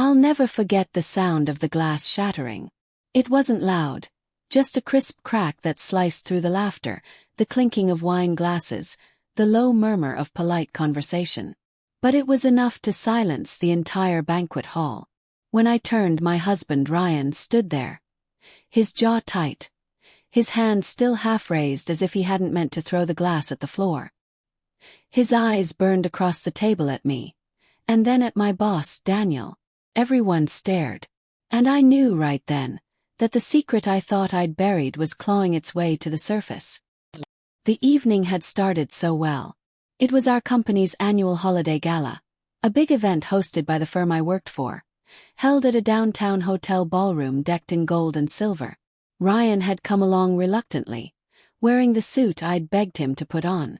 I'll never forget the sound of the glass shattering. It wasn't loud, just a crisp crack that sliced through the laughter, the clinking of wine glasses, the low murmur of polite conversation. But it was enough to silence the entire banquet hall. When I turned, my husband Ryan stood there, his jaw tight, his hand still half raised as if he hadn't meant to throw the glass at the floor. His eyes burned across the table at me, and then at my boss, Daniel. Everyone stared, and I knew right then that the secret I thought I'd buried was clawing its way to the surface. The evening had started so well. It was our company's annual holiday gala, a big event hosted by the firm I worked for, held at a downtown hotel ballroom decked in gold and silver. Ryan had come along reluctantly, wearing the suit I'd begged him to put on.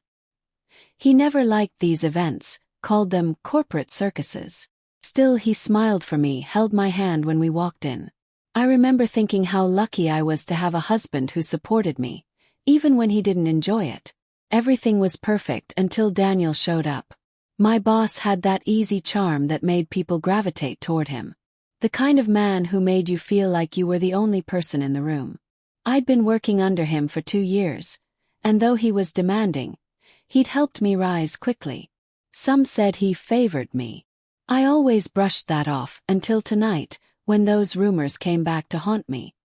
He never liked these events, called them corporate circuses. Still, he smiled for me, held my hand when we walked in. I remember thinking how lucky I was to have a husband who supported me, even when he didn't enjoy it. Everything was perfect until Daniel showed up. My boss had that easy charm that made people gravitate toward him. The kind of man who made you feel like you were the only person in the room. I'd been working under him for 2 years, and though he was demanding, he'd helped me rise quickly. Some said he favored me. I always brushed that off until tonight, when those rumors came back to haunt me.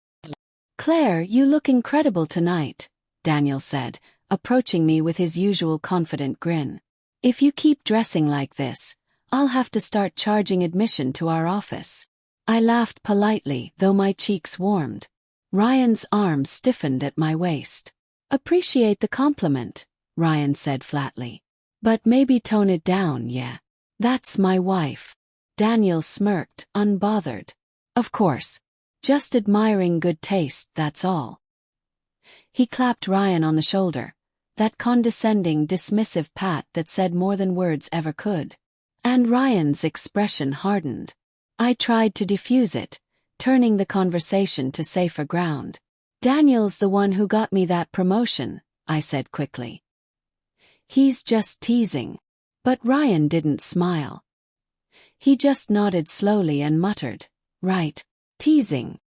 "Claire, you look incredible tonight," Daniel said, approaching me with his usual confident grin. "If you keep dressing like this, I'll have to start charging admission to our office." I laughed politely, though my cheeks warmed. Ryan's arm stiffened at my waist. "Appreciate the compliment," Ryan said flatly. "But maybe tone it down, yeah. That's my wife." Daniel smirked, unbothered. "Of course. Just admiring good taste, that's all." He clapped Ryan on the shoulder, that condescending, dismissive pat that said more than words ever could. And Ryan's expression hardened. I tried to defuse it, turning the conversation to safer ground. "Daniel's the one who got me that promotion," I said quickly. "He's just teasing." But Ryan didn't smile. He just nodded slowly and muttered, "Right, teasing."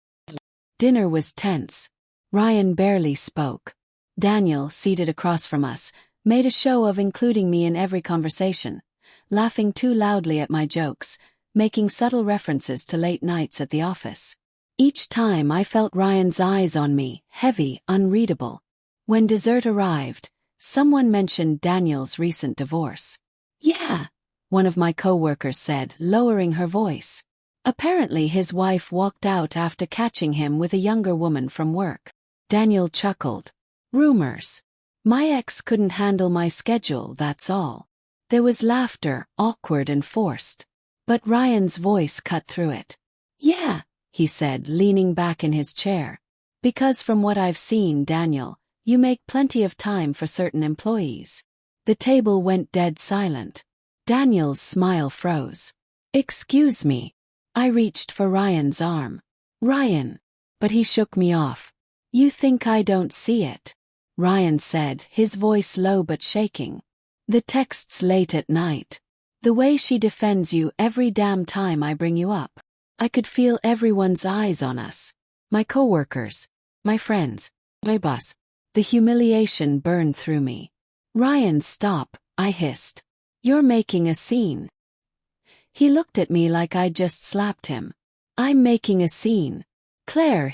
Dinner was tense. Ryan barely spoke. Daniel, seated across from us, made a show of including me in every conversation, laughing too loudly at my jokes, making subtle references to late nights at the office. Each time I felt Ryan's eyes on me, heavy, unreadable. When dessert arrived, someone mentioned Daniel's recent divorce. "Yeah," one of my co-workers said, lowering her voice. Apparently his wife walked out after catching him with a younger woman from work. Daniel chuckled. "Rumors. My ex couldn't handle my schedule, that's all." There was laughter, awkward and forced. But Ryan's voice cut through it. "Yeah," he said, leaning back in his chair. "Because from what I've seen, Daniel, you make plenty of time for certain employees." The table went dead silent. Daniel's smile froze. "Excuse me." I reached for Ryan's arm. "Ryan." But he shook me off. "You think I don't see it?" Ryan said, his voice low but shaking. "The texts late at night. The way she defends you every damn time I bring you up." I could feel everyone's eyes on us. My coworkers, my friends, my boss. The humiliation burned through me. "Ryan, stop," I hissed. "You're making a scene." He looked at me like I'd just slapped him. "I'm making a scene. Claire,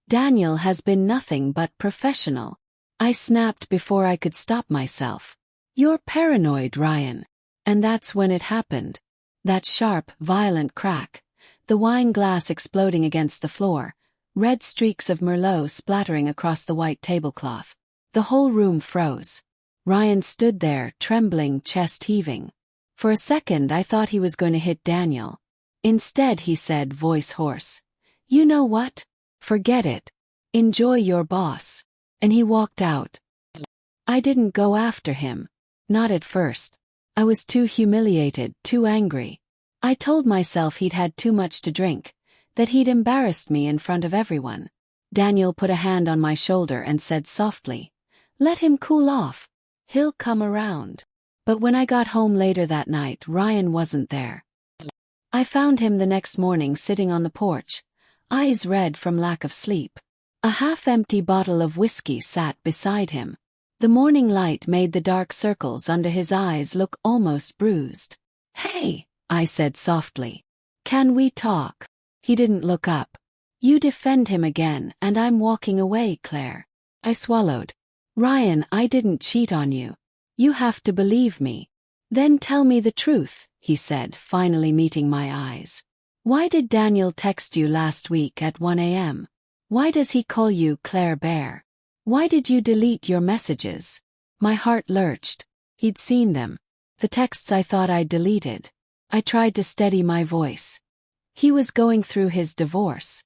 Daniel has been nothing but professional." I snapped before I could stop myself. "You're paranoid, Ryan." And that's when it happened. That sharp, violent crack, the wine glass exploding against the floor, red streaks of Merlot splattering across the white tablecloth. The whole room froze. Ryan stood there, trembling, chest heaving. For a second I thought he was going to hit Daniel. Instead he said, voice hoarse, "You know what? Forget it. Enjoy your boss." And he walked out. I didn't go after him. Not at first. I was too humiliated, too angry. I told myself he'd had too much to drink, that he'd embarrassed me in front of everyone. Daniel put a hand on my shoulder and said softly, "Let him cool off. He'll come around." But when I got home later that night, Ryan wasn't there. I found him the next morning sitting on the porch, eyes red from lack of sleep. A half-empty bottle of whiskey sat beside him. The morning light made the dark circles under his eyes look almost bruised. "Hey," I said softly. "Can we talk?" He didn't look up. "You defend him again and I'm walking away, Claire." I swallowed. "Ryan, I didn't cheat on you. You have to believe me." "Then tell me the truth," he said, finally meeting my eyes. "Why did Daniel text you last week at 1 a.m.? Why does he call you Claire Bear? Why did you delete your messages?" My heart lurched. He'd seen them. The texts I thought I'd deleted. I tried to steady my voice. He was going through his divorce.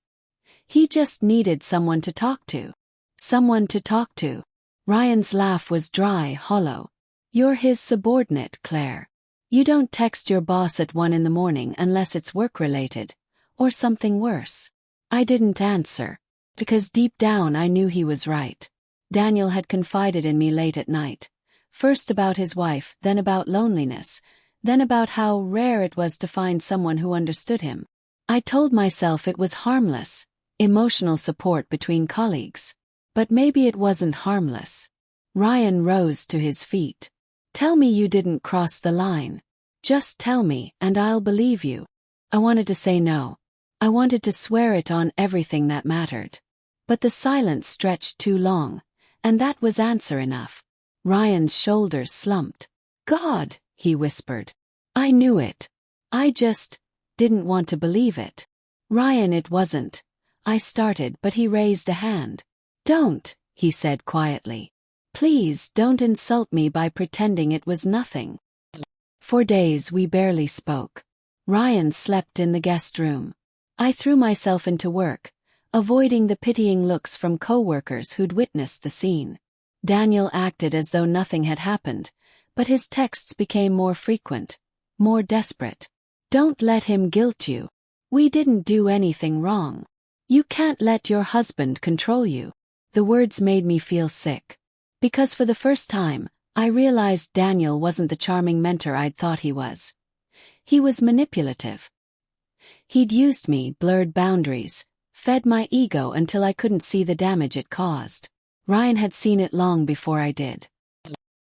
He just needed someone to talk to. Someone to talk to. Ryan's laugh was dry, hollow. "You're his subordinate, Claire. You don't text your boss at 1 in the morning unless it's work-related, or something worse." I didn't answer, because deep down I knew he was right. Daniel had confided in me late at night, first about his wife, then about loneliness, then about how rare it was to find someone who understood him. I told myself it was harmless, emotional support between colleagues. But maybe it wasn't harmless. Ryan rose to his feet. "Tell me you didn't cross the line. Just tell me, and I'll believe you." I wanted to say no. I wanted to swear it on everything that mattered. But the silence stretched too long, and that was answer enough. Ryan's shoulders slumped. "God," he whispered. "I knew it. I just didn't want to believe it." "Ryan, it wasn't." I started, but he raised a hand. "Don't," he said quietly. "Please don't insult me by pretending it was nothing." For days we barely spoke. Ryan slept in the guest room. I threw myself into work, avoiding the pitying looks from co-workers who'd witnessed the scene. Daniel acted as though nothing had happened, but his texts became more frequent, more desperate. "Don't let him guilt you. We didn't do anything wrong. You can't let your husband control you." The words made me feel sick. Because for the first time, I realized Daniel wasn't the charming mentor I'd thought he was. He was manipulative. He'd used me, blurred boundaries, fed my ego until I couldn't see the damage it caused. Ryan had seen it long before I did.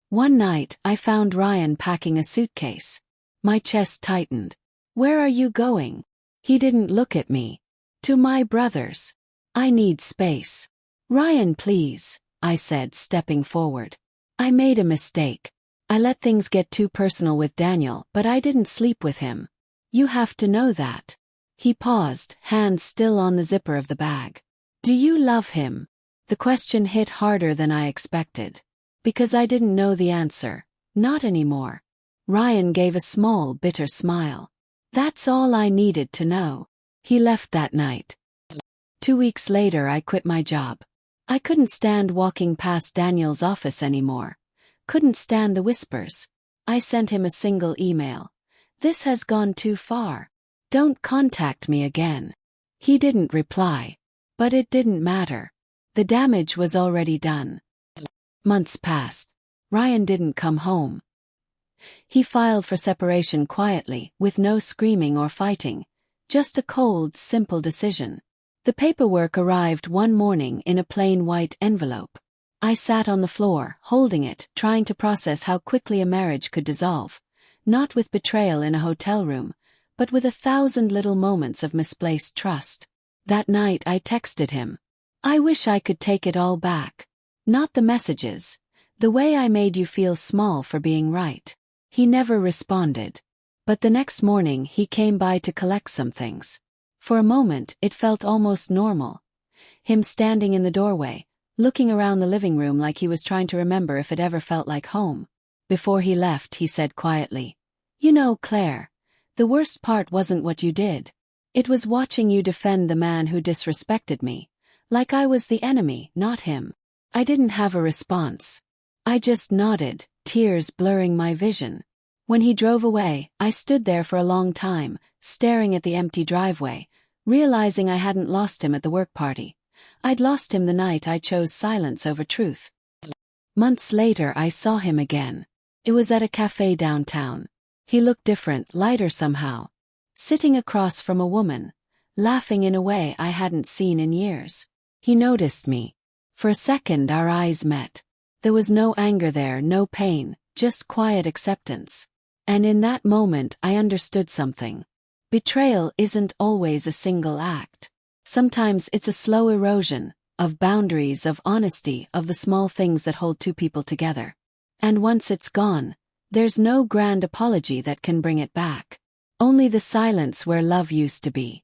One night, I found Ryan packing a suitcase. My chest tightened. "Where are you going?" He didn't look at me. "To my brother's. I need space." "Ryan, please," I said, stepping forward. "I made a mistake. I let things get too personal with Daniel, but I didn't sleep with him. You have to know that." He paused, hands still on the zipper of the bag. "Do you love him?" The question hit harder than I expected. Because I didn't know the answer. Not anymore. Ryan gave a small, bitter smile. "That's all I needed to know." He left that night. 2 weeks later I quit my job. I couldn't stand walking past Daniel's office anymore. Couldn't stand the whispers. I sent him a single email. "This has gone too far. Don't contact me again." He didn't reply. But it didn't matter. The damage was already done. Months passed. Ryan didn't come home. He filed for separation quietly, with no screaming or fighting. Just a cold, simple decision. The paperwork arrived one morning in a plain white envelope. I sat on the floor, holding it, trying to process how quickly a marriage could dissolve. Not with betrayal in a hotel room, but with 1,000 little moments of misplaced trust. That night I texted him. "I wish I could take it all back. Not the messages. The way I made you feel small for being right." He never responded. But the next morning he came by to collect some things. For a moment it felt almost normal. Him standing in the doorway, looking around the living room like he was trying to remember if it ever felt like home. Before he left he said quietly, "You know, Claire, the worst part wasn't what you did. It was watching you defend the man who disrespected me. Like I was the enemy, not him." I didn't have a response. I just nodded, tears blurring my vision. When he drove away, I stood there for a long time, staring at the empty driveway, realizing I hadn't lost him at the work party. I'd lost him the night I chose silence over truth. Months later I saw him again. It was at a cafe downtown. He looked different, lighter somehow. sitting across from a woman, laughing in a way I hadn't seen in years. He noticed me. For a second our eyes met. There was no anger there, no pain, just quiet acceptance. And in that moment I understood something. Betrayal isn't always a single act. Sometimes it's a slow erosion, of boundaries, of honesty, of the small things that hold two people together. And once it's gone, there's no grand apology that can bring it back. Only the silence where love used to be.